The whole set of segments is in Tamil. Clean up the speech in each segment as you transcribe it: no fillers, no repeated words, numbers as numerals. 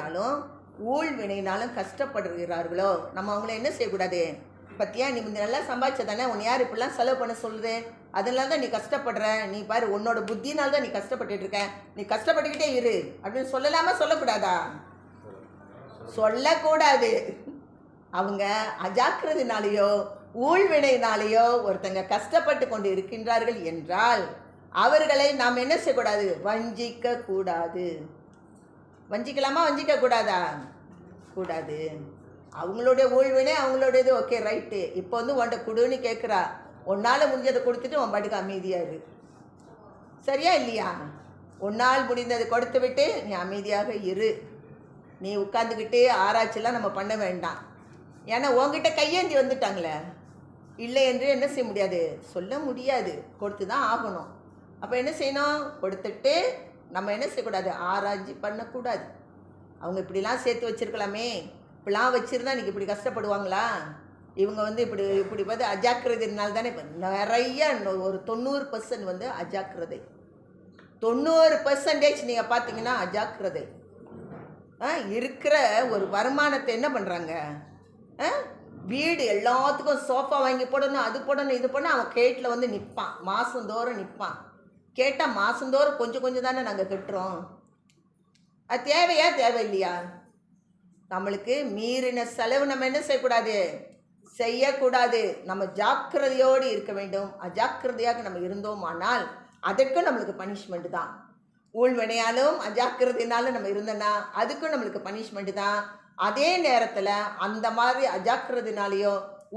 வஞ்சிப்பினாலும் ஊழ்வினையினாலும் கஷ்டப்படுகிறார்களோ, நம்ம அவங்கள என்ன செய்யக்கூடாது? பத்தியா, நீ நல்லா சம்பாதிச்ச தானே, உன்னை யார் இப்படிலாம் செலவு பண்ண சொல்லுது? அதனால தான் நீ கஷ்டப்படுற. நீ பாரு, உன்னோட புத்தினால தான் நீ கஷ்டப்பட்டுட்டு இருக்க. நீ கஷ்டப்பட்டுக்கிட்டே இரு அப்படின்னு சொல்லலாமா சொல்லக்கூடாதா? சொல்லக்கூடாது. அவங்க அஜாக்கிரதையினாலேயோ ஊழ்வினையினாலேயோ ஒருத்தங்க கஷ்டப்பட்டு கொண்டு இருக்கின்றார்கள் என்றால் அவர்களை நாம் என்ன செய்யக்கூடாது? வஞ்சிக்க கூடாது. வஞ்சிக்கலாமா? வஞ்சிக்க கூடாதா? கூடாது. அவங்களுடைய ஊழ்வினை அவங்களுடையது, ஓகே ரைட்டு. இப்போ வந்து உன்ட்ட கொடுன்னு கேட்குறா, உன்னால் முடிஞ்சதை கொடுத்துட்டு உன் பாட்டுக்கு அமைதியாக இரு. சரியா இல்லையா? உன்னால் முடிந்ததை கொடுத்து விட்டு நீ அமைதியாக இரு. நீ உட்காந்துக்கிட்டு ஆராய்ச்சிலாம் நம்ம பண்ண வேண்டாம். ஏன்னா உங்ககிட்ட கையேந்தி வந்துட்டாங்களே, இல்லை என்று என்ன செய்ய முடியாது? சொல்ல முடியாது. கொடுத்து தான் ஆகணும். அப்போ என்ன செய்யணும்? கொடுத்துட்டு நம்ம என்ன செய்யக்கூடாது? ஆராய்ச்சி பண்ணக்கூடாது. அவங்க இப்படிலாம் சேர்த்து வச்சுருக்கலாமே, இப்படிலாம் வச்சுருந்தா இன்றைக்கி இப்படி கஷ்டப்படுவாங்களா? இவங்க வந்து இப்படி இப்படி பார்த்து அஜாக்கிரதைனால தானே இப்போ நிறைய ஒரு 90% வந்து அஜாக்கிரதை. 90% நீங்கள் பார்த்தீங்கன்னா அஜாக்கிரதை. இருக்கிற ஒரு வருமானத்தை என்ன பண்ணுறாங்க? வீடு எல்லாத்துக்கும் சோஃபா வாங்கி போடணும், அது போடணும், இது போடணும். அவன் கேட்டில் வந்து நிற்பான், மாதந்தோறும் நிற்பான். கேட்டால் மாதந்தோறும் கொஞ்சம் கொஞ்சம் தானே நாங்கள் கட்டுறோம். அது தேவையா தேவையில்லையா? நம்மளுக்கு மீறின செலவு நம்ம என்ன செய்யக்கூடாது? செய்யக்கூடாது. நம்ம ஜாக்கிரதையோடு இருக்க வேண்டும். அஜாக்கிரதையாக நம்ம இருந்தோமானால் அதற்கும் நம்மளுக்கு பனிஷ்மெண்ட் தான். ஊழ்வினையாலும் அஜாக்கிரதையினாலும் நம்ம இருந்தோன்னா அதுக்கும் நம்மளுக்கு பனிஷ்மெண்ட் தான். அதே நேரத்தில் அந்த மாதிரி அஜாக்கிரதையினாலேயோ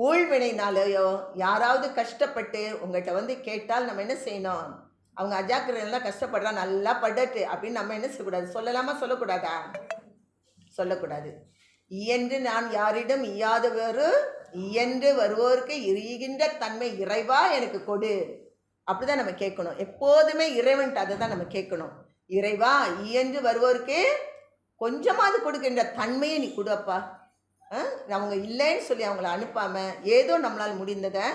ஊழ்வினைனாலேயோ யாராவது கஷ்டப்பட்டு உங்கள்கிட்ட வந்து கேட்டால் நம்ம என்ன செய்யணும்? அவங்க அஜாக்கிரதையெல்லாம் கஷ்டப்படுறா, நல்லா படட்டு அப்படின்னு நம்ம என்ன செய்யக்கூடாது? சொல்லலாமா சொல்லக்கூடாதா? சொல்லக்கூடாது. இயன்று நான் யாரிடம் இயாதவரு இயன்று வருவோருக்கு இறுகின்ற தன்மை இறைவா எனக்கு கொடு, அப்படிதான் நம்ம கேட்கணும். எப்போதுமே இறைவன்ட்டு அதை தான் நம்ம கேட்கணும். இறைவா இயன்று வருவோருக்கு கொஞ்சமாவது கொடுக்கின்ற தன்மையை நீ கொடுப்பா. அவங்க இல்லைன்னு சொல்லி அவங்கள அனுப்பாமல் ஏதோ நம்மளால் முடிந்ததை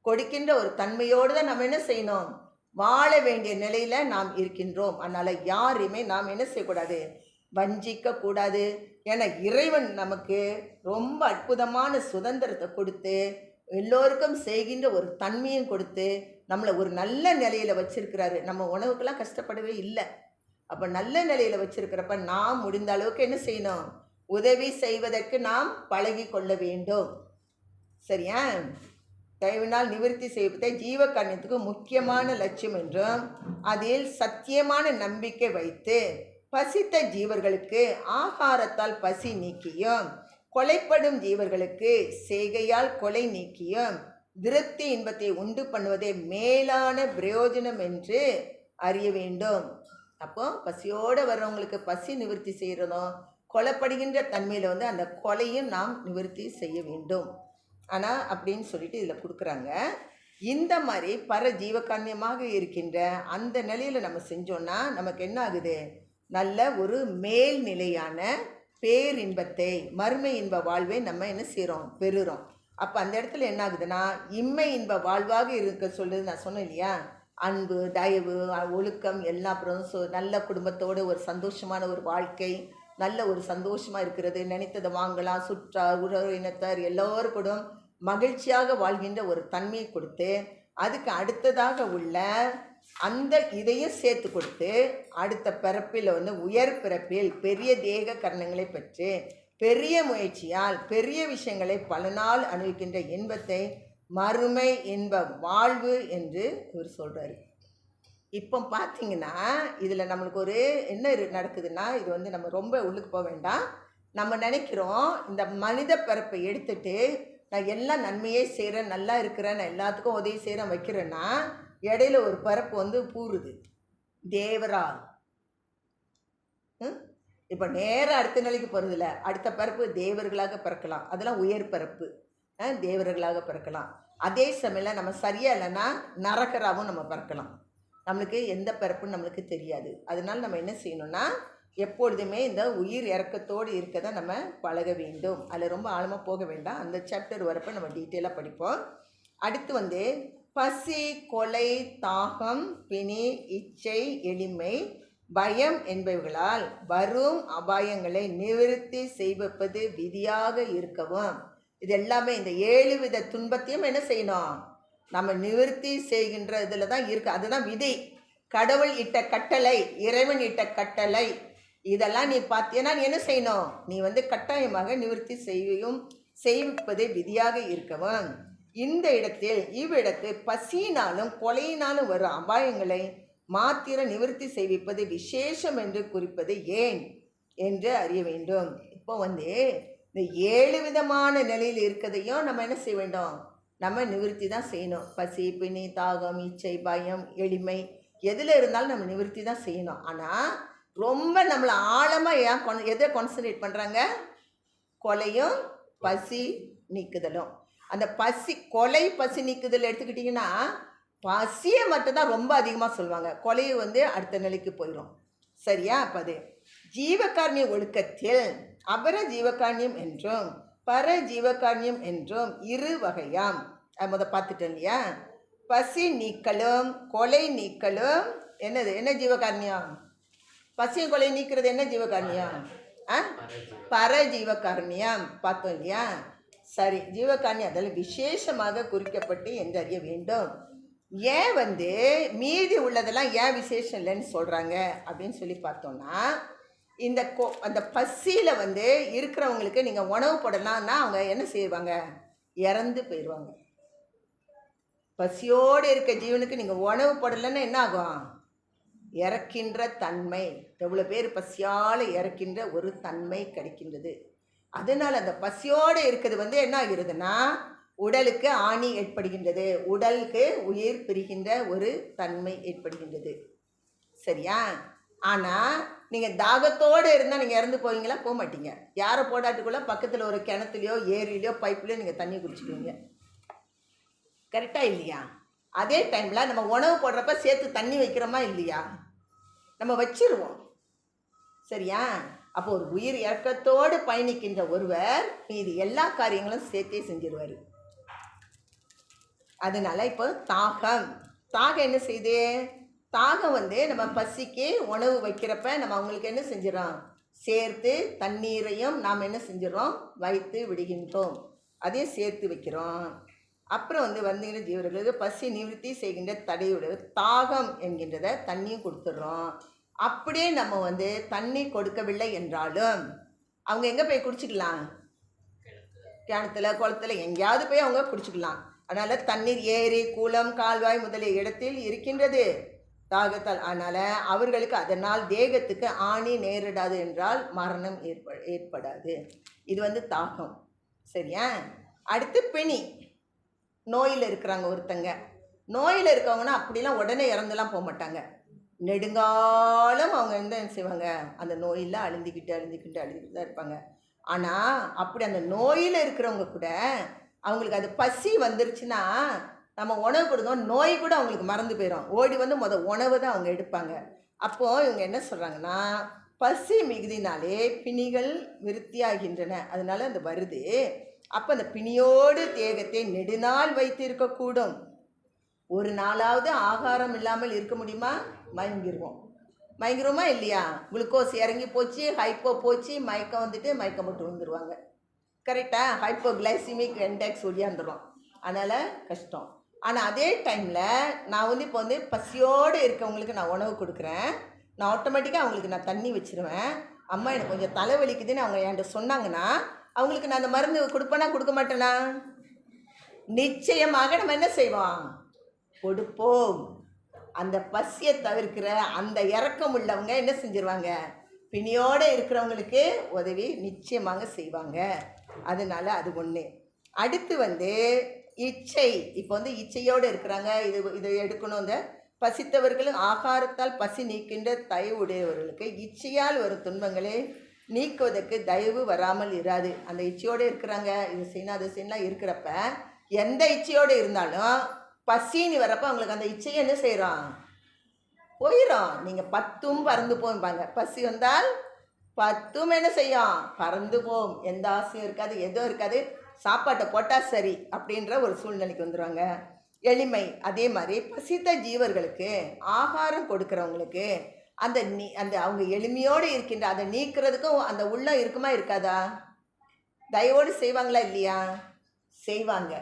கொடுக்கின்ற ஒரு தன்மையோடு தான் நம்ம என்ன செய்யணும்? வாழ வேண்டிய நிலையில் நாம் இருக்கின்றோம். அதனால் யாரையுமே நாம் என்ன செய்யக்கூடாது? வஞ்சிக்க கூடாது. ஏன்னா இறைவன் நமக்கு ரொம்ப அற்புதமான சுதந்திரத்தை கொடுத்து எல்லோருக்கும் செய்கின்ற ஒரு தன்மையும் கொடுத்து நம்மளை ஒரு நல்ல நிலையில் வச்சிருக்கிறாரு. நம்ம உணவுக்கெல்லாம் கஷ்டப்படவே இல்லை. அப்போ நல்ல நிலையில் வச்சிருக்கிறப்ப நாம் முடிந்த அளவுக்கு என்ன செய்யணும்? உதவி செய்வதற்கு நாம் பழகி கொள்ள வேண்டும். சரியா? தயவினால் நிவர்த்தி செய்வதே ஜீவகாரியத்துக்கு முக்கியமான லட்சியம் என்றும் அதில் சத்தியமான நம்பிக்கை வைத்து பசித்த ஜீவர்களுக்கு ஆகாரத்தால் பசி நீக்கியும் கொலைப்படும் ஜீவர்களுக்கு செய்கையால் கொலை நீக்கியும் திருப்தி இன்பத்தை உண்டு பண்ணுவதே மேலான பிரயோஜனம் என்று அறிய வேண்டும். அப்போ பசியோடு வர்றவங்களுக்கு பசி நிவர்த்தி செய்கிறதும் கொலைப்படுகின்ற தன்மையில் வந்து அந்த கொலையும் நாம் நிவர்த்தி செய்ய வேண்டும். ஆனால் அப்படின்னு சொல்லிட்டு இதில் கொடுக்குறாங்க. இந்த மாதிரி பர ஜீவகாரியமாக இருக்கின்ற அந்த நிலையில் நம்ம செஞ்சோன்னா நமக்கு என்ன ஆகுது? நல்ல ஒரு மேல்நிலையான பேரின்பத்தை மறுமை இன்ப வாழ்வை நம்ம என்ன செய்கிறோம்? பெறுகிறோம். அப்போ அந்த இடத்துல என்ன ஆகுதுன்னா இம்மை இன்ப வாழ்வாக இருக்க சொல்லுது. நான் சொன்னேன் இல்லையா? அன்பு, தயவு, ஒழுக்கம் எல்லாம், அப்புறம் நல்ல குடும்பத்தோடு ஒரு சந்தோஷமான ஒரு வாழ்க்கை, நல்ல ஒரு சந்தோஷமாக இருக்கிறது, நினைத்ததை வாங்கலாம், சுற்றார் உறவினத்தார் எல்லோருக்கூடும் மகிழ்ச்சியாக வாழ்கின்ற ஒரு தன்மையை கொடுத்து அதுக்கு அடுத்ததாக உள்ள அந்த இதையும் சேர்த்து கொடுத்து அடுத்த பிறப்பில் வந்து உயர் பிறப்பில் பெரிய தேக கரணங்களை பெற்று பெரிய முயற்சியால் பெரிய விஷயங்களை பல நாள் அனுபவிக்கின்ற இன்பத்தை மறுமை இன்ப வாழ்வு என்று இவர் சொல்கிறாரு. இப்போ பார்த்தீங்கன்னா இதில் நம்மளுக்கு ஒரு என்ன நடக்குதுன்னா, இது வந்து நம்ம ரொம்ப உள்ளுக்கு போக வேண்டாம். நம்ம நினைக்கிறோம் இந்த மனித பிறப்பை எடுத்துட்டு நான் எல்லாம் நன்மையே செய்கிறேன், நல்லா இருக்கிறேன், நான் எல்லாத்துக்கும் உதவி செய்கிறேன் வைக்கிறேன்னா இடையில ஒரு பிறப்பு வந்து பூருது தேவரா. இப்போ நேராக அடுத்த நிலைக்கு போகிறதில்ல, அடுத்த பிறப்பு தேவர்களாக பிறக்கலாம். அதெல்லாம் உயர் பிறப்பு, தேவர்களாக பிறக்கலாம். அதே சமயம் நம்ம சரியா இல்லைன்னா நரகராகவும் நம்ம பிறக்கலாம். நம்மளுக்கு எந்த பிறப்புன்னு நம்மளுக்கு தெரியாது. அதனால் நம்ம என்ன செய்யணும்னா எப்பொழுதுமே இந்த உயிர் இறக்கத்தோடு இருக்க தான் நம்ம பழக வேண்டும். அதில் ரொம்ப ஆழமாக போக வேண்டாம். அந்த சாப்டர் வரப்போ நம்ம டீட்டெயிலாக படிப்போம். அடுத்து வந்து பசி, கொலை, தாகம், பிணி, இச்சை, எளிமை, பயம் என்பவர்களால் வரும் அபாயங்களை நிவர்த்தி செய்வது விதியாக இருக்கவும். இது எல்லாமே இந்த 7 வித துன்பத்தையும் என்ன செய்யணும், நம்ம நிவர்த்தி செய்கின்ற இதில் தான் இருக்கு. அதுதான் விதி. கடவுள் இட்ட கட்டளை, இறைவன் இட்ட கட்டளை. இதெல்லாம் நீ பார்த்தீங்கன்னா நீ என்ன செய்யணும், நீ கட்டாயமாக நிவர்த்தி செய்விப்பதே விதியாக இருக்கவும். இந்த இடத்தில் இவ்விடத்து பசியினாலும் கொலையினாலும் வரும் அபாயங்களை மாத்திர நிவர்த்தி செய்விப்பது விசேஷம் என்று குறிப்பது ஏன் என்று அறிய வேண்டும். இப்போ இந்த 7 விதமான நிலையில் இருக்கிறதையும் நம்ம என்ன செய்ய வேண்டும், நம்ம நிவர்த்தி தான் செய்யணும். பசி, பிணி, தாகம், இச்சை, பயம், எளிமை, எதில் இருந்தாலும் நம்ம நிவர்த்தி தான் செய்யணும். ஆனால் ரொம்ப நம்மளை ஆழமாக எதை கான்சன்ட்ரேட் பண்ணுறாங்க, கொலையும் பசி நீக்குதலும். அந்த கொலை பசி நீக்குதல் எடுத்துக்கிட்டிங்கன்னா பசியை மட்டும்தான் ரொம்ப அதிகமாக சொல்லுவாங்க. கொலையை அடுத்த நிலைக்கு போயிடும். சரியா? அப்போ அது ஜீவகாரணிய ஒழுக்கத்தில் அபர ஜீவகாரணியம் என்றும் பர ஜீவகாரணியம் என்றும் 2 வகையாம். அது பார்த்துட்டோம் இல்லையா? பசி நீக்கலும் கொலை நீக்கலும் என்ன ஜீவகாரணியம்? பசியும் கொலை நீக்கிறது என்ன ஜீவகாரணியம்? பர ஜீவகாரணியம் பார்த்தோம் இல்லையா? சரி, ஜீவகாரணியம் அதில் விசேஷமாக குறிக்கப்பட்டு என்று அறிய வேண்டும். ஏன் மீதி உள்ளதெல்லாம் ஏன் விசேஷம் இல்லைன்னு சொல்கிறாங்க அப்படின்னு சொல்லி பார்த்தோன்னா, அந்த பசியில் இருக்கிறவங்களுக்கு நீங்கள் உணவு போடலாம்னா அவங்க என்ன செய்வாங்க, இறந்து போயிடுவாங்க. பசியோடு இருக்க ஜீவனுக்கு நீங்கள் உணவு போடலைன்னா என்ன ஆகும், இறக்கின்ற தன்மை. எவ்வளோ பேர் பசியால் இறக்கின்ற ஒரு தன்மை கிடைக்கின்றது. அதனால் அந்த பசியோடு இருக்கிறது என்ன ஆகிறதுனா உடலுக்கு ஆணி ஏற்படுகின்றது, உடலுக்கு உயிர் பிரிகின்ற ஒரு தன்மை ஏற்படுகின்றது. சரியா? ஆனால் நீங்கள் தாகத்தோடு இருந்தால் நீங்கள் இறந்து போவீங்களா? போக மாட்டீங்க. யாரை போடாட்டுக்குள்ளே பக்கத்தில் ஒரு கிணத்துலையோ ஏரியிலையோ பைப்லையோ நீங்கள் தண்ணி குடிச்சிக்குவீங்க. கரெக்டாக இல்லையா? அதே டைமில் நம்ம உணவு போடுறப்ப சேர்த்து தண்ணி வைக்கிறோமா இல்லையா? நம்ம வச்சிருவோம். சரியா? அப்போ ஒரு உயிர் இறக்கத்தோடு பயணிக்கின்ற ஒருவர் மீது எல்லா காரியங்களும் சேர்த்தே செஞ்சிருவார். அதனால இப்போ தாகம் என்ன செய்யுது, தாகம் நம்ம பசிக்கு உணவு வைக்கிறப்ப நம்ம அவங்களுக்கு என்ன செஞ்சிடறோம், சேர்த்து தண்ணீரையும் நாம் என்ன செஞ்சிடறோம், வைத்து விடுகின்றோம். அதையும் சேர்த்து வைக்கிறோம். அப்புறம் வந்தீங்கன்னா ஜீவர்களுக்கு பசி நிவர்த்தி செய்கின்ற தடையுடைய தாகம் என்கின்றதை தண்ணியும் கொடுத்துட்றோம். அப்படியே நம்ம தண்ணி கொடுக்கவில்லை என்றாலும் அவங்க எங்கே போய் குடிச்சிக்கலாம், கிணத்துல குளத்தில் எங்கேயாவது போய் அவங்க குடிச்சிக்கலாம். அதனால் தண்ணீர் ஏரி குளம் கால்வாய் முதலிய இடத்தில் இருக்கின்றது தாகத்தால். அதனால் அவர்களுக்கு அதனால் தேகத்துக்கு ஆணி நேரிடாது என்றால் மரணம் ஏற்படாது. இது தாகம். சரியா? அடுத்து பிணி. நோயில் இருக்கிறாங்க ஒருத்தங்க, நோயில் இருக்கவங்கன்னா அப்படிலாம் உடனே இறந்துலாம் போக மாட்டாங்க. நெடுங்காலம் அவங்க என்ன செய்வாங்க, அந்த நோயில் அழுந்திக்கிட்டு தான் இருப்பாங்க. ஆனால் அப்படி அந்த நோயில் இருக்கிறவங்க கூட அவங்களுக்கு அது பசி வந்துருச்சுன்னா நம்ம உணவு கொடுத்தோம், நோய் கூட அவங்களுக்கு மறந்து போயிடும். ஓடி உணவு தான் அவங்க எடுப்பாங்க. அப்போது இவங்க என்ன சொல்கிறாங்கன்னா, பசி மிகுதினாலே பிணிகள் விருத்தியாகின்றன. அதனால அந்த வருது. அப்போ அந்த பிணியோடு தேகத்தை நெடுநாள் வைத்து இருக்கக்கூடும். ஒரு நாளாவது ஆகாரம் இல்லாமல் இருக்க முடியுமா? மயங்கிருவோமா இல்லையா? குளுக்கோஸ் இறங்கி போச்சு, ஹைப்போ போச்சு, மயக்கம் மயக்கம் போட்டு விழுந்துருவாங்க. கரெக்டாக? ஹைப்போகிளைசிமிக் இண்டெக்ஸ் ஒழியாந்துடும். அதனால் கஷ்டம். ஆனால் அதே டைமில் நான் இப்போ பசியோடு இருக்கவங்களுக்கு நான் உணவு கொடுக்குறேன், நான் ஆட்டோமேட்டிக்காக அவங்களுக்கு நான் தண்ணி வச்சுருவேன். அம்மா எனக்கு கொஞ்சம் தலைவலிக்குதுன்னு அவங்க என்கிட்ட சொன்னாங்கன்னா அவங்களுக்கு நான் அந்த மருந்து கொடுப்பேனா கொடுக்க மாட்டேனா? நிச்சயமாக நம்ம என்ன செய்வோம், கொடுப்போம். அந்த பசியை தவிர்க்கிற அந்த இரக்கம் உள்ளவங்க என்ன செஞ்சிருவாங்க, பிணியோடு இருக்கிறவங்களுக்கு உதவி நிச்சயமாக செய்வாங்க. அதனால் அது ஒன்று. அடுத்து இச்சை. இப்போ இச்சையோடு இருக்கிறாங்க, இதை எடுக்கணும். இந்த பசித்தவர்களும் ஆகாரத்தால் பசி நீக்கின்ற தயவு உடையவர்களுக்கு இச்சையால் வரும் துன்பங்களை நீக்குவதற்கு தயவு வராமல் இராது. அந்த இச்சையோடு இருக்கிறாங்க, இது செய்யணும் அது செய்யலாம் இருக்கிறப்ப எந்த இச்சையோடு இருந்தாலும் பசின்னு வரப்போ அவங்களுக்கு அந்த இச்சையை என்ன செய்கிறோம், போயிடும். நீங்கள் 10 பறந்து போம்பாங்க. பசி வந்தால் 10 என்ன செய்யும், பறந்து போம். எந்த ஆசையும் இருக்காது, எதுவும் இருக்காது, சாப்பாட்டை போட்டால் சரி அப்படின்ற ஒரு சூழ்நிலைக்கு வந்துடுவாங்க. எளிமை. அதே மாதிரி பசித்த ஜீவர்களுக்கு ஆகாரம் கொடுக்குறவங்களுக்கு அந்த அவங்க எளிமையோடு இருக்கின்ற அதை நீக்கிறதுக்கும் அந்த உள்ளம் இருக்குமா இருக்காதா? தயவோடு செய்வாங்களா இல்லையா? செய்வாங்க.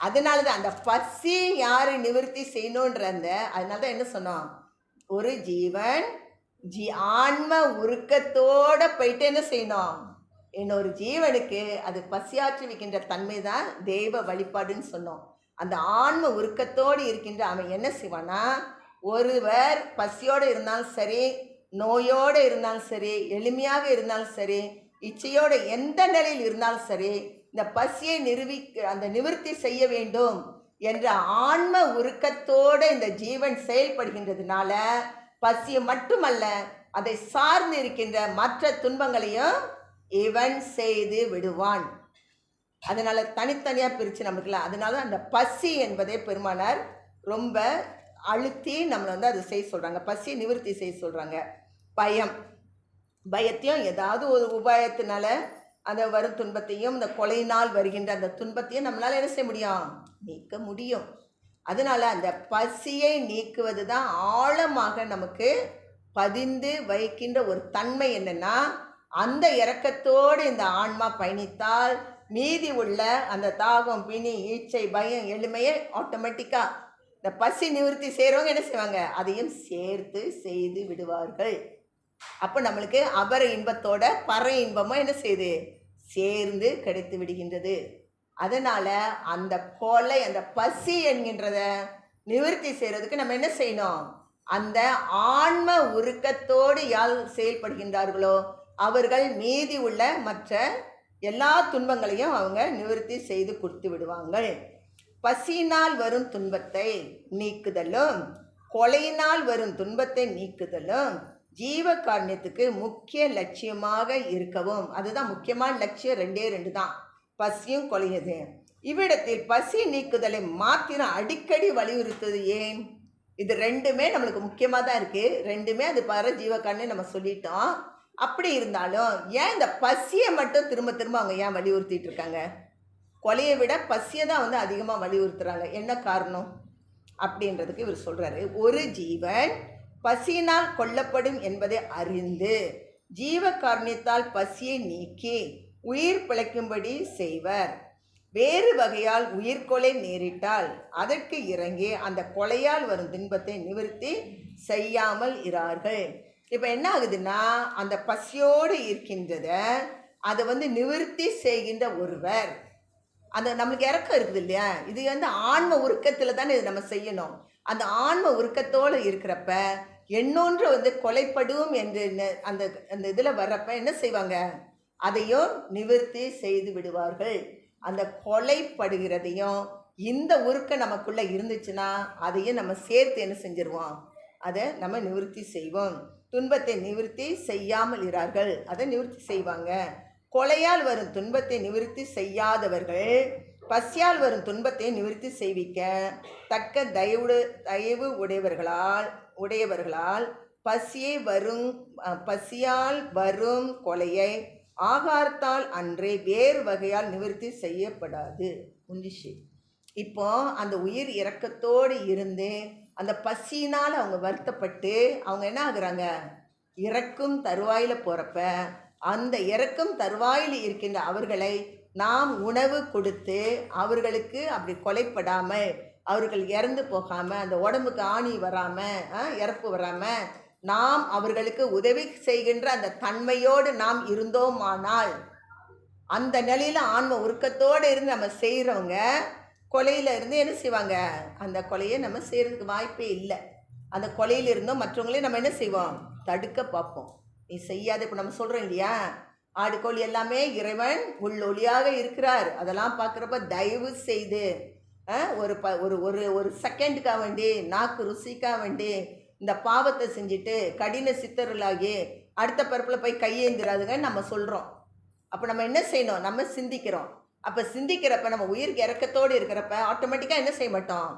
அதனால தான் அந்த பசி யார் நிவர்த்தி செய்யணுன்ற அதனால தான் என்ன சொன்னோம், ஒரு ஜீவன் ஆன்ம உருக்கத்தோட போயிட்டு என்ன செய்யணும், இன்னொரு ஜீவனுக்கு அது பசியாற்றுவிக்கின்ற தன்மை தான் தெய்வ வழிபாடுன்னு சொன்னோம். அந்த ஆன்ம உருக்கத்தோடு இருக்கின்ற அவன் என்ன செய்வானா, ஒருவர் பசியோடு இருந்தாலும் சரி, நோயோடு இருந்தாலும் சரி, எளிமையாக இருந்தாலும் சரி, இச்சையோடு எந்த நிலையில் இருந்தாலும் சரி, இந்த பசியை நிவர்த்தி செய்ய வேண்டும் என்ற ஆன்ம உருக்கத்தோடு இந்த ஜீவன் செயல்படுகின்றதுனால பசியை மட்டுமல்ல, அதை சார்ந்து இருக்கின்ற மற்ற துன்பங்களையும் இவன் செய்து விடுவான். அதனால தனித்தனியாக பிரித்து நமக்குலாம், அதனால அந்த பசி என்பதை பெருமானார் ரொம்ப அழுத்தி நம்மளை அதை செய்ய சொல்கிறாங்க. பசியை நிவர்த்தி செய்ய சொல்கிறாங்க. பயத்தையும் ஏதாவது ஒரு உபாயத்தினால அந்த வரும் துன்பத்தையும், இந்த கொலையினால் வருகின்ற அந்த துன்பத்தையும் நம்மளால் என்ன செய்ய முடியும், நீக்க முடியும். அதனால் அந்த பசியை நீக்குவது தான் ஆழமாக நமக்கு பதிந்து வைக்கின்ற ஒரு தன்மை. என்னென்னா, அந்த இரக்கத்தோடு இந்த ஆன்மா பயணித்தால் மீதி உள்ள அந்த தாகம், பிணி, ஈச்சை, பயம், எளிமையை ஆட்டோமேட்டிக்காக இந்த பசி நிவர்த்தி செய்கிறவங்க என்ன செய்வாங்க, அதையும் சேர்த்து செய்து விடுவார்கள். அப்போ நம்மளுக்கு அபர இன்பத்தோட பற இன்பமும் என்ன செய்யுது, சேர்ந்து கிடைத்து விடுகின்றது. அதனால் அந்த கொலை, அந்த பசி என்கின்றத நிவர்த்தி செய்கிறதுக்கு நம்ம என்ன செய்யணும், அந்த ஆன்ம உருக்கத்தோடு யார் செயல்படுகின்றார்களோ அவர்கள் மீதி உள்ள மற்ற எல்லா துன்பங்களையும் அவங்க நிவர்த்தி செய்து கொடுத்து விடுவாங்கள். பசியினால் வரும் துன்பத்தை நீக்குதலும் கொலையினால் வரும் துன்பத்தை நீக்குதலும் ஜீவ காரணத்துக்கு முக்கிய லட்சியமாக இருக்கவும். அதுதான் முக்கியமான லட்சியம். 2 தான், பசியும் கொலையது. இவ்விடத்தில் பசி நீக்குதலை மாத்திரம் அடிக்கடி வலியுறுத்துவது ஏன்? இது 2மே நம்மளுக்கு முக்கியமாக தான் இருக்குது. 2மே அது பர ஜீவகாரன்னு நம்ம சொல்லிட்டோம். அப்படி இருந்தாலும் ஏன் இந்த பசியை மட்டும் திரும்ப திரும்ப அவங்க ஏன் வலியுறுத்திட்டு இருக்காங்க? கொலையை விட பசியை தான் அதிகமாக வலியுறுத்துறாங்க. என்ன காரணம் அப்படின்றதுக்கு இவர் சொல்கிறாரு. ஒரு ஜீவன் பசியினால் கொல்லப்படும் என்பதை அறிந்து ஜீவ காரணத்தால் பசியை நீக்கி உயிர் பிழைக்கும்படி செய்வர். வேறு வகையால் உயிர்கொலை நேரிட்டால் அதற்கு இறங்கி அந்த கொலையால் வரும் துன்பத்தை நிவர்த்தி செய்யாமல் இரார்கள். இப்போ என்ன ஆகுதுன்னா, அந்த பசியோடு இருக்கின்றத அதை நிவர்த்தி செய்கின்ற ஒருவர், அந்த நம்மளுக்கு இறக்கம் இருக்குது இல்லையா, இது ஆன்ம உருக்கத்தில் தானே இது நம்ம செய்யணும். அந்த ஆன்ம உருக்கத்தோடு இருக்கிறப்ப இன்னொன்று கொலைப்படும் என்று அந்த அந்த இதில் வர்றப்ப என்ன செய்வாங்க, அதையும் நிவர்த்தி செய்து விடுவார்கள். அந்த கொலைப்படுகிறதையும் இந்த உருக்கம் நமக்குள்ளே இருந்துச்சுன்னா அதையும் நம்ம சேர்த்து என்ன செஞ்சிருவோம், அதை நம்ம நிவர்த்தி செய்வோம். துன்பத்தை நிவர்த்தி செய்யாமல் இரார்கள், அதை நிவர்த்தி செய்வாங்க. கொலையால் வரும் துன்பத்தை நிவர்த்தி செய்யாதவர்கள் பசியால் வரும் துன்பத்தை நிவர்த்தி செய்விக்க தக்க தயவு உடையவர்களால் பசியால் வரும் கொலையை ஆகாரத்தால் அன்றே வேறு வகையால் நிவர்த்தி செய்யப்படாது. உண்டிஷி இப்போ அந்த உயிர் இரக்கத்தோடு இருந்து அந்த பசியினால் அவங்க வருத்தப்பட்டு அவங்க என்ன ஆகுறாங்க, இறக்கும் தருவாயில் போகிறப்ப அந்த இறக்கும் தருவாயில் இருக்கின்ற அவர்களை நாம் உணவு கொடுத்து அவர்களுக்கு அப்படி கொலைப்படாமல், அவர்கள் இறந்து போகாமல், அந்த உடம்புக்கு ஆணி வராமல், இறப்பு வராமல் நாம் அவர்களுக்கு உதவி செய்கின்ற அந்த தன்மையோடு நாம் இருந்தோமானால், அந்த நிலையில் ஆன்ம உருக்கத்தோடு இருந்து நம்ம செய்கிறவங்க கொலையில் இருந்து என்ன செய்வாங்க, அந்த கொலையை நம்ம செய்கிறதுக்கு வாய்ப்பே இல்லை. அந்த கொலையில் இருந்தோம் மற்றவங்களையும் நம்ம என்ன செய்வோம், தடுக்க பார்ப்போம். நீ செய்யாத, இப்போ நம்ம சொல்கிறோம் இல்லையா, ஆடு கோழி எல்லாமே இறைவன் உள்ளொளியாக இருக்கிறார். அதெல்லாம் பார்க்குறப்ப தயவு செய்து ஒரு செகண்டுக்காக வேண்டி, நாக்கு ருசிக்காக வேண்டி இந்த பாவத்தை செஞ்சுட்டு கடின சித்தர்களாகி அடுத்த பிறப்பில் போய் கையேந்திராதுங்கன்னு நம்ம சொல்கிறோம். அப்போ நம்ம என்ன செய்யணும், நம்ம சிந்திக்கிறோம். அப்போ சிந்திக்கிறப்ப நம்ம உயிருக்கு இறக்கத்தோடு இருக்கிறப்ப ஆட்டோமேட்டிக்காக என்ன செய்ய மாட்டோம்,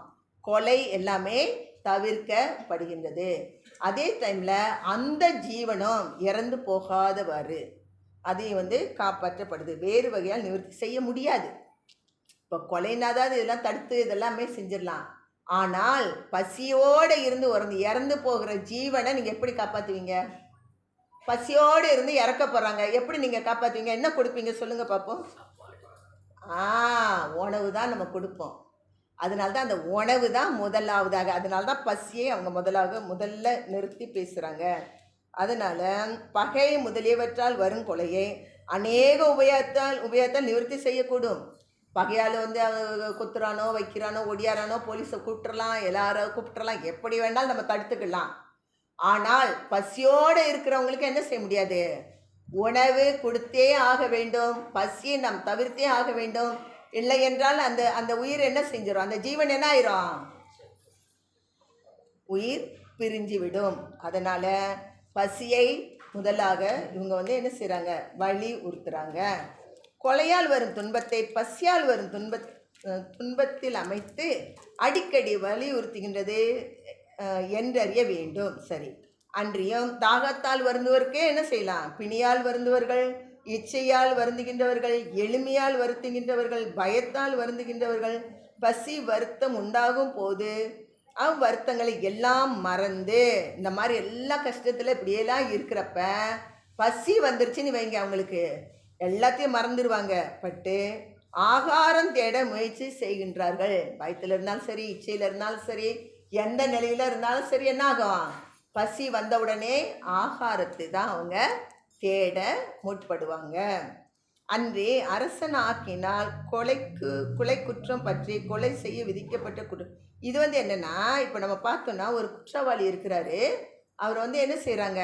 கொலை எல்லாமே தவிர்க்கப்படுகின்றது. அதே டைமில் அந்த ஜீவனும் இறந்து போகாதவாறு அதையும் காப்பாற்றப்படுது. வேறு வகையால் நிவர்த்தி செய்ய முடியாது. இப்போ கொலைனாதாவது இதெல்லாம் தடுத்து இதெல்லாமே செஞ்சிடலாம். ஆனால் பசியோடு இருந்து ஒரு இறந்து போகிற ஜீவனை நீங்கள் எப்படி காப்பாற்றுவீங்க? பசியோடு இருந்து இறக்க போகிறாங்க, எப்படி நீங்கள் காப்பாற்றுவீங்க? என்ன கொடுப்பீங்க சொல்லுங்கள் பார்ப்போம். உணவு தான் நம்ம கொடுப்போம். அதனால தான் அந்த உணவு தான் முதலாவதாக, அதனால தான் பசியை அவங்க முதல்ல நிறுத்தி பேசுகிறாங்க. அதனால் பகை முதலியவற்றால் வரும் கொலையை அநேக உபயோகத்தால் நிவர்த்தி செய்யக்கூடும். பகையால் வந்து குத்துறானோ, வைக்கிறானோ, ஒடியாரானோ, போலீஸை கூப்பிட்டுறலாம், எல்லாரும் கூப்பிட்டுறலாம், எப்படி வேணாலும் நம்ம தடுத்துக்கலாம். ஆனால் பசியோடு இருக்கிறவங்களுக்கு என்ன செய்ய முடியாது? உணவு கொடுத்தே ஆக வேண்டும். பசியை நாம் தவிர்த்தே ஆக வேண்டும். இல்லை என்றால் அந்த அந்த உயிர் என்ன செஞ்சிடும்? அந்த ஜீவன் என்ன ஆயிரும்? உயிர் பிரிஞ்சு விடும். அதனால் பசியை முதலாக இவங்க வந்து என்ன செய்கிறாங்க? வலியுறுத்துறாங்க. கொலையால் வரும் துன்பத்தை பசியால் வரும் துன்பத்தில் அமைத்து அடிக்கடி வலியுறுத்துகின்றது என்றறிய வேண்டும். சரி, அன்றியும் தாகத்தால் வருந்துவருக்கே என்ன செய்யலாம்? பிணியால் வருந்துவர்கள், இச்சையால் வருந்துகின்றவர்கள், எளிமையால் வருத்துகின்றவர்கள், பயத்தால் வருந்துகின்றவர்கள், பசி வருத்தம் உண்டாகும் போது வருத்தங்களை எல்லாம் மறந்து, இந்த மாதிரி எல்லா கஷ்டத்தில் இப்படியெல்லாம் இருக்கிறப்ப பசி வந்துருச்சுன்னு வைங்க, அவங்களுக்கு எல்லாத்தையும் மறந்துடுவாங்க. பட்டு ஆகாரம் தேட முயற்சி செய்கின்றார்கள். பயத்தில் இருந்தாலும் சரி, இச்சையில் இருந்தாலும் சரி, எந்த நிலையில் இருந்தாலும் சரி, என்ன ஆகும்? பசி வந்தவுடனே ஆகாரத்தை தான் அவங்க தேட முற்படுவாங்க. அன்றே அரசன் ஆக்கினால் கொலை குற்றம் பற்றி கொலை செய்ய விதிக்கப்பட்ட குற்றம். இது வந்து என்னென்னா, இப்போ நம்ம பார்த்தோன்னா ஒரு குற்றவாளி இருக்கிறாரு, அவர் வந்து என்ன செய்கிறாங்க?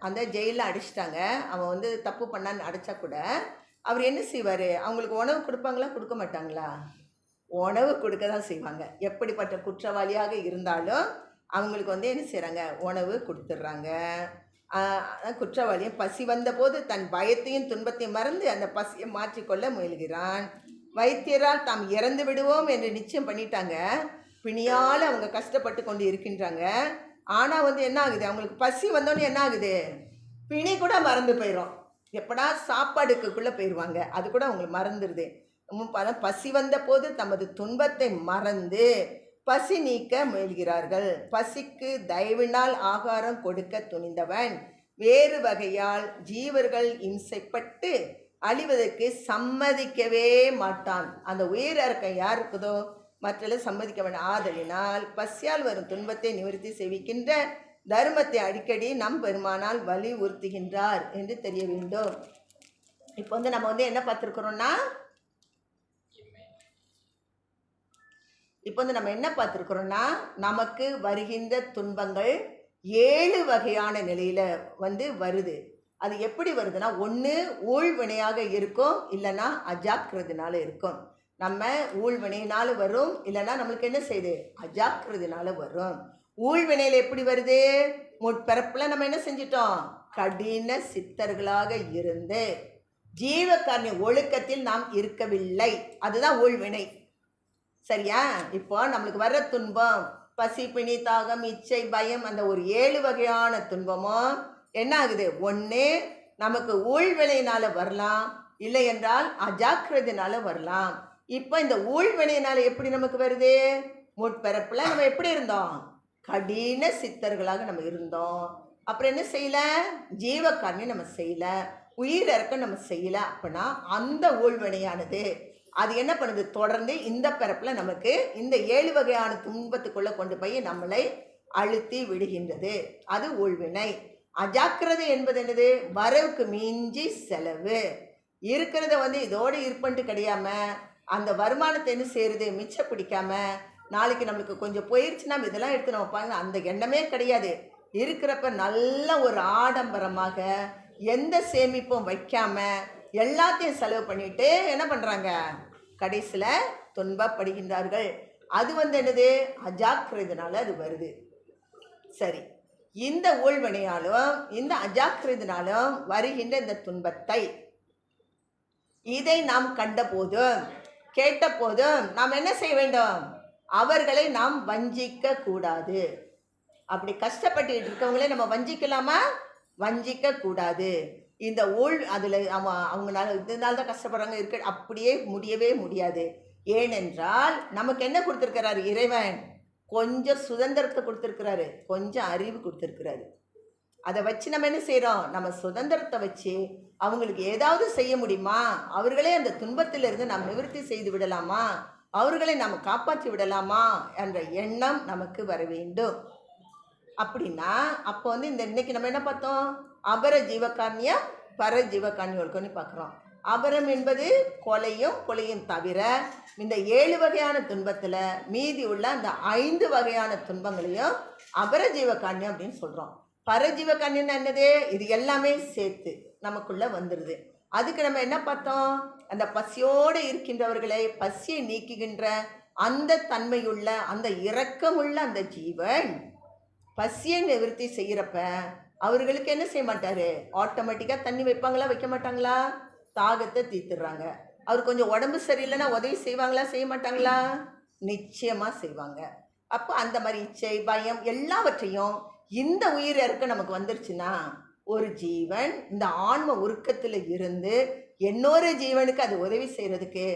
அந்த ஜெயிலில் அடிச்சிட்டாங்க. அவன் வந்து தப்பு பண்ணான்னு அடைச்சா கூட அவர் என்ன செய்வார்? அவங்களுக்கு உணவு கொடுப்பாங்களா, கொடுக்க மாட்டாங்களா? உணவு கொடுக்க தான் செய்வாங்க. எப்படிப்பட்ட குற்றவாளியாக இருந்தாலும் அவங்களுக்கு வந்து என்ன செய்கிறாங்க? உணவு கொடுத்துட்றாங்க. குற்றவாளியும் பசி வந்தபோது தன் பயத்தையும் துன்பத்தையும் மறந்து அந்த பசியை மாற்றிக்கொள்ள முயல்கிறான். வைத்தியரால் தாம் இறந்து விடுவோம் என்று நிச்சயம் பண்ணிட்டாங்க. பிணியால் அவங்க கஷ்டப்பட்டு கொண்டு இருக்கின்றாங்க. ஆனால் வந்து என்ன ஆகுது? அவங்களுக்கு பசி வந்தோன்னு என்ன ஆகுது? பிணி கூட மறந்து போயிடும். எப்படா சாப்பாடுக்குள்ளே போயிடுவாங்க, அது கூட அவங்களுக்கு மறந்துடுது. பசி வந்த போது தமது துன்பத்தை மறந்து பசி நீக்க முயல்கிறார்கள். பசிக்கு தயவினால் ஆகாரம் கொடுக்க துணிந்தவன் வேறு வகையால் ஜீவர்கள் இம்சைப்பட்டு அழிவதற்கு சம்மதிக்கவே மாட்டான். அந்த உயிர் இறக்கம் யார் இருக்குதோ மற்றெல்லாம் சம்மதிக்க வேண்டாம். ஆதலினால் பசியால் வரும் துன்பத்தை நிவர்த்தி செய்விக்கின்ற தர்மத்தை அடிக்கடி நம் பெருமானால் வலியுறுத்துகின்றார் என்று தெரிய வேண்டும். இப்போ வந்து நம்ம வந்து என்ன பார்த்துருக்குறோம்னா, நமக்கு வருகின்ற துன்பங்கள் 7 வகையான நிலையில் வந்து வருது. அது எப்படி வருதுன்னா, ஒன்று ஊழ்வினையாக இருக்கும், இல்லைன்னா அஜாக்கிரதினால இருக்கும். நம்ம ஊழ்வினையினால வரும், இல்லைன்னா நம்மளுக்கு என்ன செய்யுது? அஜாக்கிரதினால வரும். ஊழ்வினையில் எப்படி வருது? முற்பிறப்பில் நம்ம என்ன செஞ்சிட்டோம்? கடின சித்தர்களாக இருந்து ஜீவகாரணி ஒழுக்கத்தில் நாம் இருக்கவில்லை, அதுதான் ஊழ்வினை. சரியா? இப்போ நம்மளுக்கு வர்ற துன்பம் பசி, பிணி, தாகம், இச்சை, பயம், அந்த ஒரு 7 வகையான துன்பமும் என்ன ஆகுது? ஒன்று நமக்கு ஊழ்வினையினால வரலாம், இல்லை என்றால் அஜாக்கிரதினால வரலாம். இப்போ இந்த ஊழ்வினையினால எப்படி நமக்கு வருது? முற்பிறப்பில் நம்ம எப்படி இருந்தோம்? கடின சித்தர்களாக நம்ம இருந்தோம். அப்புறம் என்ன செய்யல? ஜீவகாரணி நம்ம செய்யல, உயிர் இறக்கம் நம்ம செய்யல. அப்படின்னா அந்த ஊழ்வினையானது அது என்ன பண்ணுது? தொடர்ந்து இந்த பிறப்பில் நமக்கு இந்த 7 வகையான துன்பத்துக்குள்ளே கொண்டு போய் நம்மளை அழுத்தி விடுகின்றது. அது ஊழ்வினை. அஜாக்கிரதை என்பது என்னது? வரவுக்கு மிஞ்சி செலவு. இருக்கிறத வந்து இதோடு இருப்பன்ட்டு கிடையாமல் அந்த வருமானத்தை என்ன செய்கிறது? மிச்ச பிடிக்காம நாளைக்கு நம்மளுக்கு கொஞ்சம் போயிடுச்சுன்னா இதெல்லாம் எடுத்து நம்ம பாருங்க, அந்த எண்ணமே கிடையாது. இருக்கிறப்ப நல்ல ஒரு ஆடம்பரமாக எந்த சேமிப்பும் வைக்காம எல்லாத்தையும் செலவு பண்ணிட்டு என்ன பண்ணுறாங்க? கடைசியில் துன்பப்படுகின்றார்கள். அது வந்து என்னது? அஜாக்கிரதினால அது வருது. சரி, இந்த ஊழ்வினையாலும் இந்த அஜாக்கிரதினாலும் வருகின்ற இந்த துன்பத்தை இதை நாம் கண்ட போதும் கேட்ட போதும் நாம் என்ன செய்ய வேண்டும்? அவர்களை நாம் வஞ்சிக்க கூடாது. அப்படி கஷ்டப்பட்டு இருக்கவங்களே நம்ம வஞ்சிக்கலாமா? வஞ்சிக்க கூடாது. இந்த அதில் அவங்களால இதனால தான் கஷ்டப்படுறாங்க இருக்க, அப்படியே முடியவே முடியாது. ஏனென்றால் நமக்கு என்ன கொடுத்துருக்கிறாரு இறைவன்? கொஞ்சம் சுதந்திரத்தை கொடுத்துருக்கிறாரு, கொஞ்சம் அறிவு கொடுத்துருக்கிறாரு. அதை வச்சு நம்ம என்ன செய்கிறோம்? நம்ம சுதந்திரத்தை வச்சு அவங்களுக்கு ஏதாவது செய்ய முடியுமா? அவர்களே அந்த துன்பத்திலிருந்து நாம் நிவர்த்தி செய்து விடலாமா? அவர்களை நாம் காப்பாற்றி விடலாமா என்ற எண்ணம் நமக்கு வர வேண்டும். அப்படின்னா அப்போ வந்து இன்னைக்கு நம்ம என்ன பார்த்தோம்? அபர ஜீவகாரணியம், பர ஜீவகாரணியம்னு பார்க்குறோம். அபரம் என்பது கொலையும் தவிர இந்த 7 வகையான துன்பத்தில் மீதி உள்ள அந்த 5 வகையான துன்பங்களையும் அபர ஜீவகாரணியம் அப்படின்னு சொல்கிறோம். பரஜீவகாரணியம் என்னது? இது எல்லாமே சேர்த்து நமக்குள்ளே வந்துடுது. அதுக்கு நம்ம என்ன பார்த்தோம்? அந்த பசியோடு இருக்கின்றவர்களை பசியை நீக்குகின்ற அந்த தன்மையுள்ள அந்த இரக்கமுள்ள அந்த ஜீவன் பசியை நிவர்த்தி செய்கிறப்ப அவர்களுக்கு என்ன செய்ய மாட்டார்? ஆட்டோமேட்டிக்காக தண்ணி வைப்பாங்களா, வைக்க மாட்டாங்களா? தாகத்தை தீர்த்துடுறாங்க. அவர் கொஞ்சம் உடம்பு சரியில்லைன்னா உதவி செய்வாங்களா, செய்ய மாட்டாங்களா? நிச்சயமாக செய்வாங்க. அப்போ அந்த மாதிரி இச்சை, பயம் எல்லாவற்றையும் இந்த உயிர் இறக்க நமக்கு வந்துருச்சுன்னா ஒரு ஜீவன் இந்த ஆன்ம உருக்கத்தில் இருந்து இன்னொரு ஜீவனுக்கு அது உதவி செய்கிறதுக்கு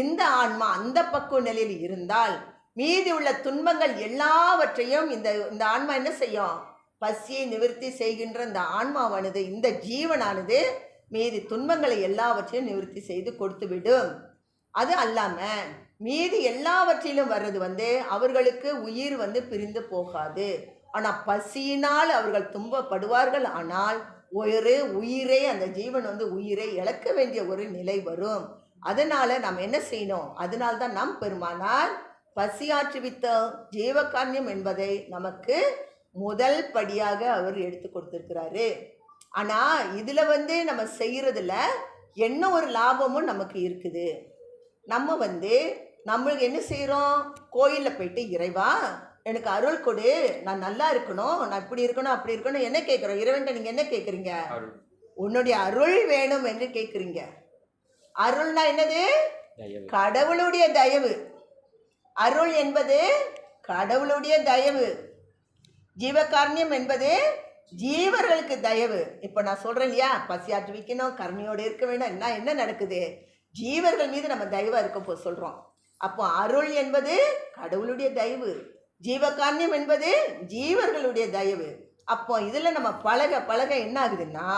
இந்த ஆன்மா அந்த பக்குவ நிலையில் இருந்தால் மீதி உள்ள துன்பங்கள் எல்லாவற்றையும் இந்த ஆன்மா என்ன செய்யும்? பசியை நிவர்த்தி செய்கின்ற இந்த ஆன்மாவானது, இந்த ஜீவனானது மீதி துன்பங்களை எல்லாவற்றையும் நிவர்த்தி செய்து கொடுத்து விடும். அது அல்லாமல் மீதி எல்லாவற்றிலும் வர்றது அவர்களுக்கு உயிர் பிரிந்து போகாது. ஆனால் பசியினால் அவர்கள் துன்பப்படுவார்கள். ஆனால் ஒரு உயிரை அந்த ஜீவன் உயிரை இழக்க வேண்டிய ஒரு நிலை வரும். அதனால் நாம் என்ன செய்யணும்? அதனால்தான் நம் பெருமானார் பசியாற்றுவித்த ஜீவகாரணியம் என்பதை நமக்கு முதல் படியாக அவர் எடுத்து கொடுத்துருக்கிறாரு. ஆனால் இதில் நம்ம செய்கிறதுல என்ன ஒரு லாபமும் நமக்கு இருக்குது. நம்ம நம்மளுக்கு என்ன செய்கிறோம்? கோயிலில் போயிட்டு இறைவா எனக்கு அருள் கொடு, நான் நல்லா இருக்கணும், நான் இப்படி இருக்கணும் அப்படி இருக்கணும் என்ன கேட்குறோம்? இறைவன்கிட்ட நீங்கள் என்ன கேட்குறீங்க? உன்னுடைய அருள் வேணும் என்று கேட்குறீங்க. அருள்னா என்னது? கடவுளுடைய தயவு. அருள் என்பது கடவுளுடைய தயவு. ஜீவகாரணியம் என்பது ஜீவர்களுக்கு தயவு. இப்போ நான் சொல்கிறேன் இல்லையா, பசியாற்றி வைக்கணும், கருணையோடு இருக்க வேண்டும். என்ன நடக்குது? ஜீவர்கள் மீது நம்ம தயவாக இருக்க சொல்கிறோம். அப்போ அருள் என்பது கடவுளுடைய தயவு, ஜீவகாரணியம் என்பது ஜீவர்களுடைய தயவு. அப்போ இதில் நம்ம பழக என்ன ஆகுதுன்னா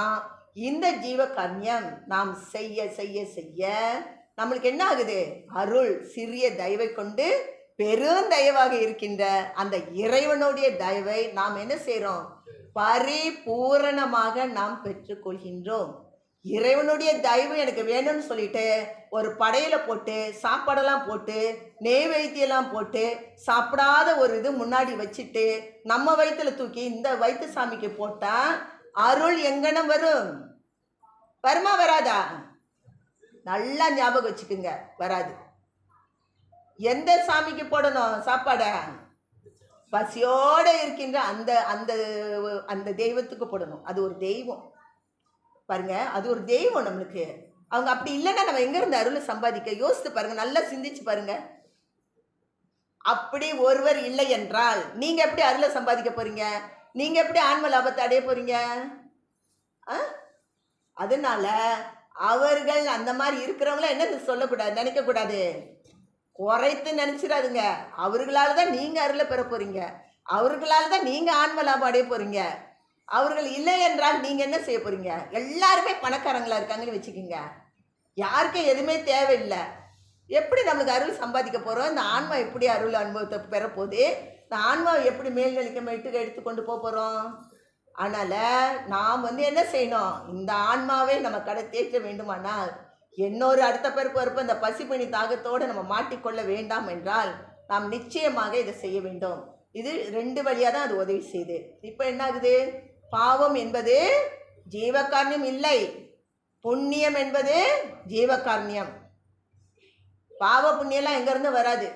இந்த ஜீவகாரணியம் நாம் செய்ய செய்ய செய்ய நம்மளுக்கு என்ன ஆகுது? அருள் சிறிய தயவை கொண்டு பெருந்தயவாக இருக்கின்ற அந்த இறைவனுடைய தயவை நாம் என்ன செய்கிறோம்? பரிபூரணமாக நாம் பெற்றுக்கொள்கின்றோம். இறைவனுடைய தயவு எனக்கு வேணும்னு சொல்லிட்டு ஒரு படையில் போட்டு சாப்பாடெல்லாம் போட்டு நெய்வேத்தியெல்லாம் போட்டு சாப்பிடாத ஒரு இது முன்னாடி வச்சுட்டு நம்ம வயிற்றுல தூக்கி இந்த வயிற்று சாமிக்கு போட்டால் அருள் எங்கனம் வரும்? வருமா வராதா? நல்லா ஞாபகம் வச்சுக்குங்க, வராது. எந்த சாமிக்கு போடணும் சாப்பாடை? பசியோடு இருக்கின்ற அந்த அந்த அந்த தெய்வத்துக்கு போடணும். அது ஒரு தெய்வம் பாருங்க, அது ஒரு தெய்வம் நம்மளுக்கு. அவங்க அப்படி இல்லைன்னா நம்ம எங்கேருந்து அருளை சம்பாதிக்க? யோசித்து பாருங்க, நல்லா சிந்திச்சு பாருங்க. அப்படி ஒருவர் இல்லை என்றால் நீங்கள் எப்படி அருளை சம்பாதிக்க போறீங்க? நீங்கள் எப்படி ஆன்ம லாபத்தை அடைய போறீங்க? அதனால அவர்கள் அந்த மாதிரி இருக்கிறவங்கள என்ன சொல்லக்கூடாது, நினைக்கக்கூடாது, குறைத்து நினச்சிடாதுங்க. அவர்களால் தான் நீங்கள் அருளை பெற போகிறீங்க, அவர்களால் தான் நீங்கள் ஆன்ம லாபம் அடைய போகிறீங்க. அவர்கள் இல்லை என்றால் நீங்கள் என்ன செய்ய போகிறீங்க? எல்லாருமே பணக்காரங்களாக இருக்காங்கன்னு வச்சுக்கோங்க, யாருக்கும் எதுவுமே தேவையில்லை. எப்படி நம்மளுக்கு அருள் சம்பாதிக்க போகிறோம்? இந்த ஆன்மா எப்படி அருள் அனுபவத்தை பெறப்போகுது? இந்த ஆன்மாவை எப்படி மேல்நிலைக்கு எடுத்துக்கொண்டு போகிறோம்? அதனால் நாம் என்ன செய்யணும்? இந்த ஆன்மாவை நம்ம கடை தேற்ற வேண்டுமானால் இன்னொரு அடுத்த பிறப்பு இந்த பசிப்பணி தாகத்தோடு நம்ம மாட்டிக்கொள்ள வேண்டாம் என்றால் நாம் நிச்சயமாக இதை செய்ய வேண்டும். இது 2 வழியாக தான் அது உதவி செய்யுது. இப்போ என்ன ஆகுது? பாவம் என்பது ஜீவகாரணியம் இல்லை, புண்ணியம் என்பது ஜீவகாரணியம். பாவ புண்ணியெல்லாம் எங்கேருந்து வராது.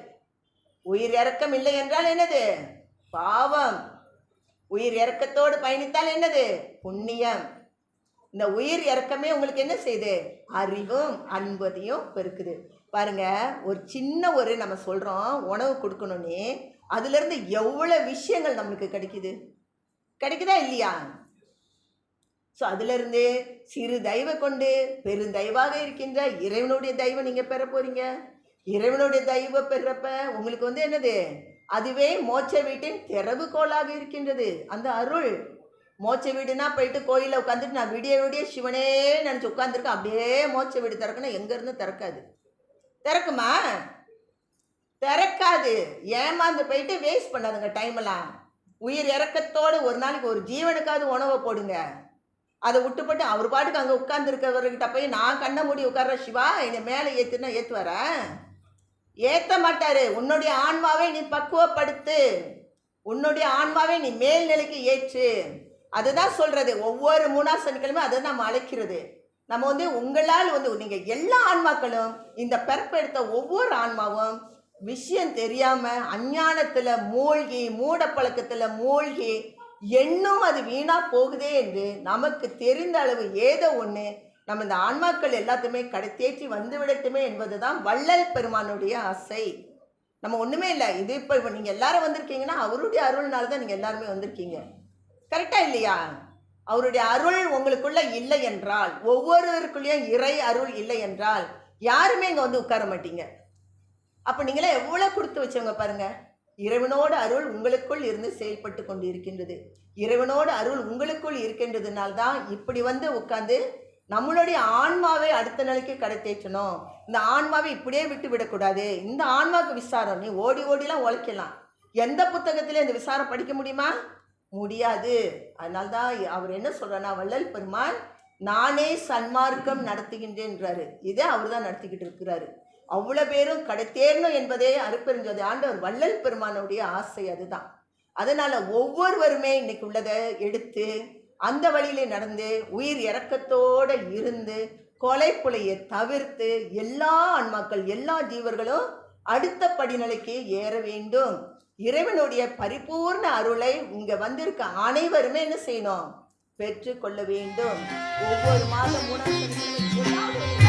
உயிர் இறக்கம் இல்லை என்றால் என்னது? பாவம். உயிர் இறக்கத்தோடு பயணித்தால் என்னது? புண்ணியம். இந்த உயிர் இறக்கமே உங்களுக்கு என்ன செய்யுது? அறிவும் அன்பதையும் பெருக்குது. பாருங்க, ஒரு சின்ன நம்ம சொல்கிறோம் உணவு கொடுக்கணுன்னே, அதுலேருந்து எவ்வளோ விஷயங்கள் நம்மளுக்கு கிடைக்குதா இல்லையா? ஸோ அதிலிருந்து சிறு தெய்வ கொண்டு பெருந்தயவாக இருக்கின்ற இறைவனுடைய தெய்வம் நீங்கள் பெற போகிறீங்க. இறைவனுடைய தெய்வம் பெறப்ப உங்களுக்கு என்னது? அதுவே மோட்ச வீட்டின் திறவுகோலாக இருக்கின்றது. அந்த அருள் மோட்ச வீடுனா போயிட்டு கோயிலில் உட்காந்துட்டு நான் விடிய விடிய சிவனே நினச்சி உட்காந்துருக்கேன், அப்படியே மோட்ச வீடு திறக்கணும், எங்கேருந்து திறக்காது? திறக்குமா? திறக்காது. ஏமாந்து போயிட்டு வேஸ்ட் பண்ணாதுங்க டைமெல்லாம். உயிர் இறக்கத்தோடு ஒரு நாளைக்கு ஒரு ஜீவனுக்காவது உணவை போடுங்க. அதை விட்டுப்பட்டு அவர் பாட்டுக்கு அங்கே உட்கார்ந்துருக்கிறவர்கிட்ட போய் நான் கண்ணை மூடி உட்கார்ற சிவா என்னை மேலே ஏற்றுனா ஏற்றுவாரேன்? ஏற்ற மாட்டாரு. உன்னுடைய ஆன்மாவை நீ பக்குவப்படுத்து, உன்னுடைய ஆன்மாவை நீ மேல்நிலைக்கு ஏற்று. அதுதான் சொல்றது. ஒவ்வொரு 3ஆம் சனிக்கிழமை அதை நம்ம அழைக்கிறது. நம்ம வந்து உங்களால் வந்து நீங்கள் எல்லா ஆன்மாக்களும் இந்த பிறப்பெடுத்த ஒவ்வொரு ஆன்மாவும் விஷயம் தெரியாம அஞ்ஞானத்துல மூழ்கி மூட பழக்கத்துல மூழ்கி எண்ணும் அது வீணா போகுதே என்று நமக்கு தெரிந்த அளவு ஏதோ ஒன்று நம்ம இந்த ஆன்மாக்கள் எல்லாத்தையுமே கடத்தேற்றி வந்து விடட்டுமே என்பதுதான் வள்ளல் பெருமானுடைய ஆசை. நம்ம ஒன்றுமே இல்லை. இது இப்போ நீங்கள் எல்லாரும் வந்திருக்கீங்கன்னா அவருடைய அருள்னால தான் நீங்கள் எல்லாருமே வந்திருக்கீங்க. கரெக்டா இல்லையா? அவருடைய அருள் உங்களுக்குள்ள இல்லை என்றால், ஒவ்வொருவருக்குள்ளேயும் இறை அருள் இல்லை என்றால் யாருமே இங்கே வந்து உட்கார மாட்டீங்க. அப்போ நீங்களே எவ்வளோ கொடுத்து வச்சவங்க பாருங்க. இறைவனோட அருள் உங்களுக்குள் இருந்து செயல்பட்டு கொண்டு இருக்கின்றது. இறைவனோட அருள் உங்களுக்குள் இருக்கின்றதுனால்தான் இப்படி வந்து உட்காந்து நம்மளுடைய ஆன்மாவை அடுத்த நிலைக்கு கடத்தேற்றணும். இந்த ஆன்மாவை இப்படியே விட்டு விடக்கூடாது. இந்த ஆன்மாவுக்கு விசாரம். நீ ஓடி ஓடிலாம் உழைக்கலாம். எந்த புத்தகத்திலே இந்த விசாரம் படிக்க முடியுமா? முடியாது. அதனால்தான் அவர் என்ன சொல்றனா, வள்ளல் பெருமான் நானே சன்மார்க்கம் நடத்துகின்றேன்றாரு. இதே அவர் தான் நடத்திக்கிட்டு இருக்கிறாரு. அவ்வளோ பேரும் கடத்தேறணும் என்பதே அருட்பெருஞ்சோதி ஆண்டவர் வள்ளல் பெருமானுடைய ஆசை. அதுதான். அதனால ஒவ்வொருவருமே இன்னைக்கு உள்ளதை எடுத்து அந்த வழியிலே நடந்து உயிர் இறக்கத்தோடு இருந்து கொலை புலையை தவிர்த்து எல்லா ஆன்மாக்கள் எல்லா ஜீவர்களும் அடுத்த படிநிலைக்கு ஏற வேண்டும். இறைவனுடைய பரிபூர்ண அருளை இங்க வந்திருக்க அனைவருமே என்ன செய்யணும்? பெற்று கொள்ள வேண்டும். ஒவ்வொரு மாதம் 3ஆம்